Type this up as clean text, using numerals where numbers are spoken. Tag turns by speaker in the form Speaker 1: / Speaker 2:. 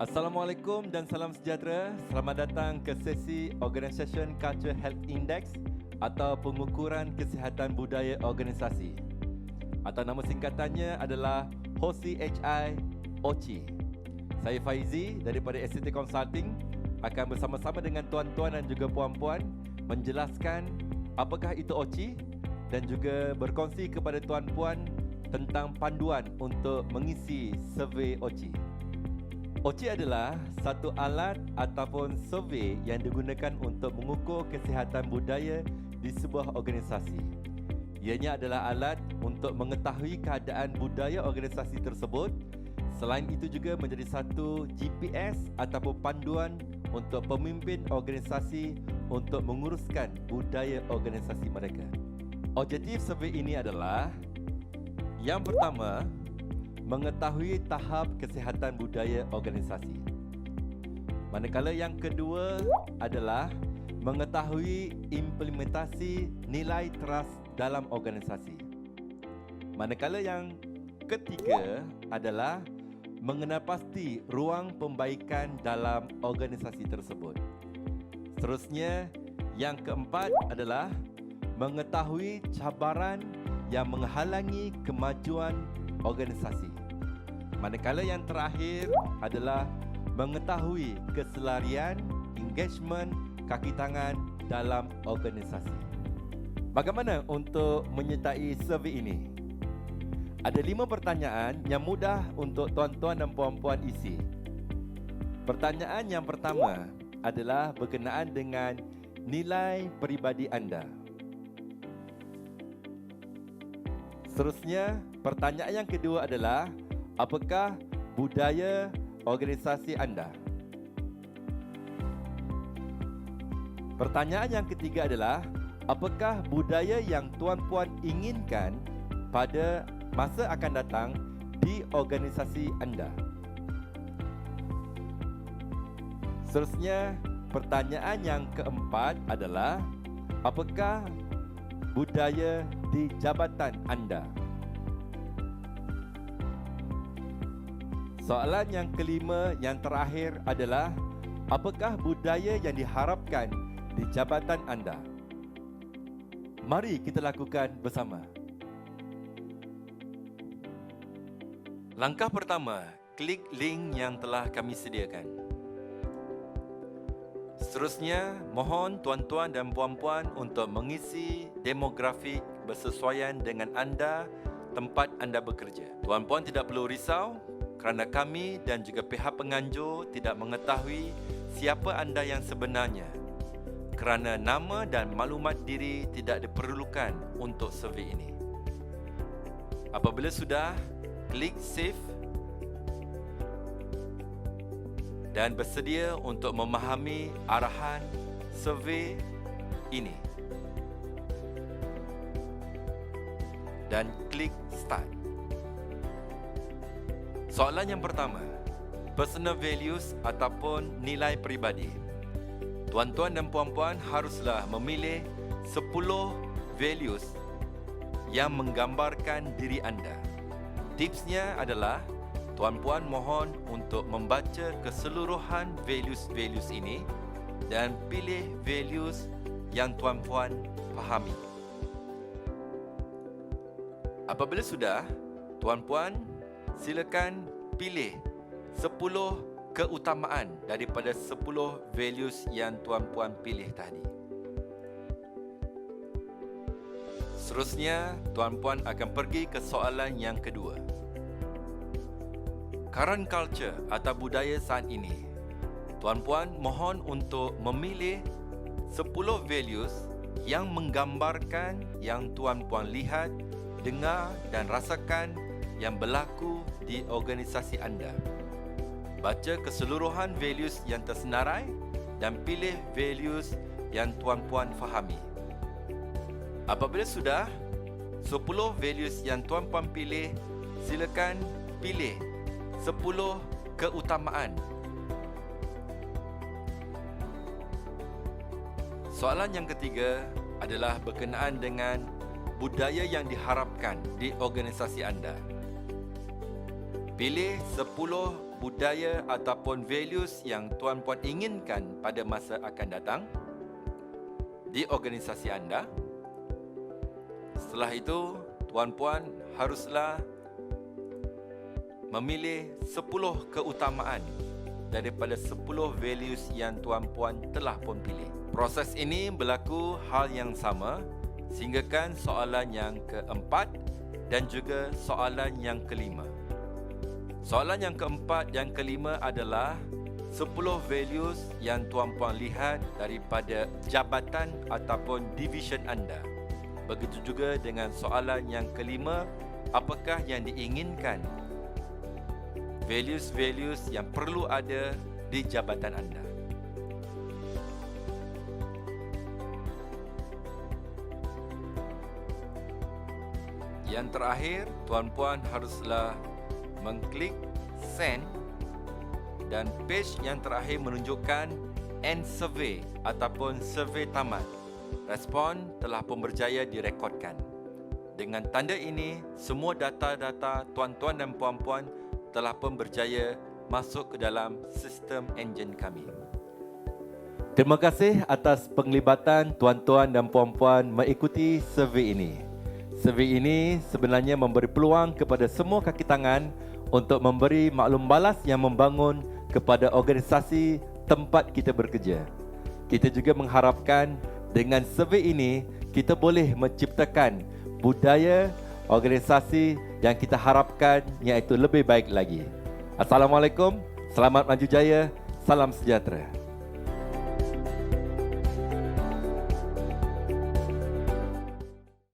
Speaker 1: Assalamualaikum dan salam sejahtera. Selamat datang ke sesi Organisation Culture Health Index atau pengukuran kesihatan budaya organisasi. Atau nama singkatannya adalah HOCHI OCI. Saya Faizi daripada SCT Consulting akan bersama-sama dengan tuan-tuan dan juga puan-puan menjelaskan apakah itu OCI dan juga berkongsi kepada tuan-puan tentang panduan untuk mengisi survey OCI. OCI adalah satu alat ataupun survey yang digunakan untuk mengukur kesihatan budaya di sebuah organisasi. Ianya adalah alat untuk mengetahui keadaan budaya organisasi tersebut. Selain itu juga menjadi satu GPS ataupun panduan untuk pemimpin organisasi untuk menguruskan budaya organisasi mereka. Objektif survey ini adalah yang pertama, mengetahui tahap kesihatan budaya organisasi. Manakala yang kedua adalah mengetahui implementasi nilai trust dalam organisasi. Manakala yang ketiga adalah mengenal pasti ruang pembaikan dalam organisasi tersebut. Seterusnya, yang keempat adalah mengetahui cabaran yang menghalangi kemajuan organisasi. Manakala yang terakhir adalah mengetahui keselarian, engagement, kaki tangan dalam organisasi. Bagaimana untuk menyertai survey ini? Ada 5 pertanyaan yang mudah untuk tuan-tuan dan puan-puan isi. Pertanyaan yang pertama adalah berkenaan dengan nilai peribadi anda. Seterusnya, pertanyaan yang kedua adalah apakah budaya organisasi anda? Pertanyaan yang ketiga adalah apakah budaya yang tuan-puan inginkan pada masa akan datang di organisasi anda? Seterusnya, pertanyaan yang keempat adalah apakah budaya di jabatan anda? Soalan yang kelima yang terakhir adalah apakah budaya yang diharapkan di jabatan anda? Mari kita lakukan bersama. Langkah pertama, klik link yang telah kami sediakan. Seterusnya, mohon tuan-tuan dan puan-puan untuk mengisi demografik bersesuaian dengan anda, tempat anda bekerja. Tuan-puan tidak perlu risau kerana kami dan juga pihak penganjur tidak mengetahui siapa anda yang sebenarnya, kerana nama dan maklumat diri tidak diperlukan untuk survey ini. Apabila sudah, klik save dan bersedia untuk memahami arahan survey ini. Dan klik start. Soalan yang pertama, personal values ataupun nilai peribadi. Tuan-tuan dan puan-puan haruslah memilih 10 values yang menggambarkan diri anda. Tipsnya adalah tuan-puan mohon untuk membaca keseluruhan values-values ini dan pilih values yang tuan-puan fahami. Apabila sudah, tuan-puan silakan pilih 10 keutamaan daripada 10 values yang tuan-puan pilih tadi. Seterusnya, tuan-puan akan pergi ke soalan yang kedua. Current culture atau budaya saat ini. Tuan-puan mohon untuk memilih 10 values yang menggambarkan yang tuan-puan lihat, dengar dan rasakan yang berlaku di organisasi anda. Baca keseluruhan values yang tersenarai dan pilih values yang tuan-puan fahami. Apabila sudah, 10 values yang tuan-puan pilih, silakan pilih 10 keutamaan. Soalan yang ketiga adalah berkenaan dengan budaya yang diharapkan di organisasi anda. Pilih 10 budaya ataupun values yang tuan-puan inginkan pada masa akan datang di organisasi anda. Setelah itu, tuan-puan haruslah memilih 10 keutamaan daripada 10 values yang tuan-puan telah pun pilih. Proses ini berlaku hal yang sama sehinggakan soalan yang keempat dan juga soalan yang kelima. Soalan yang keempat dan kelima adalah 10 values yang tuan-puan lihat daripada jabatan ataupun division anda. Begitu juga dengan soalan yang kelima, apakah yang diinginkan values-values yang perlu ada di jabatan anda. Yang terakhir, tuan-puan haruslah mengklik send dan page yang terakhir menunjukkan end survey ataupun survey tamat. Respon telah pun berjaya direkodkan. Dengan tanda ini, semua data-data tuan-tuan dan puan-puan telah pun berjaya masuk ke dalam sistem enjin kami. Terima kasih atas penglibatan tuan-tuan dan puan-puan mengikuti survey ini. Survey ini sebenarnya memberi peluang kepada semua kaki tangan untuk memberi maklum balas yang membangun kepada organisasi tempat kita bekerja. Kita juga mengharapkan dengan survey ini kita boleh menciptakan budaya organisasi yang kita harapkan iaitu lebih baik lagi. Assalamualaikum, selamat maju jaya, salam sejahtera.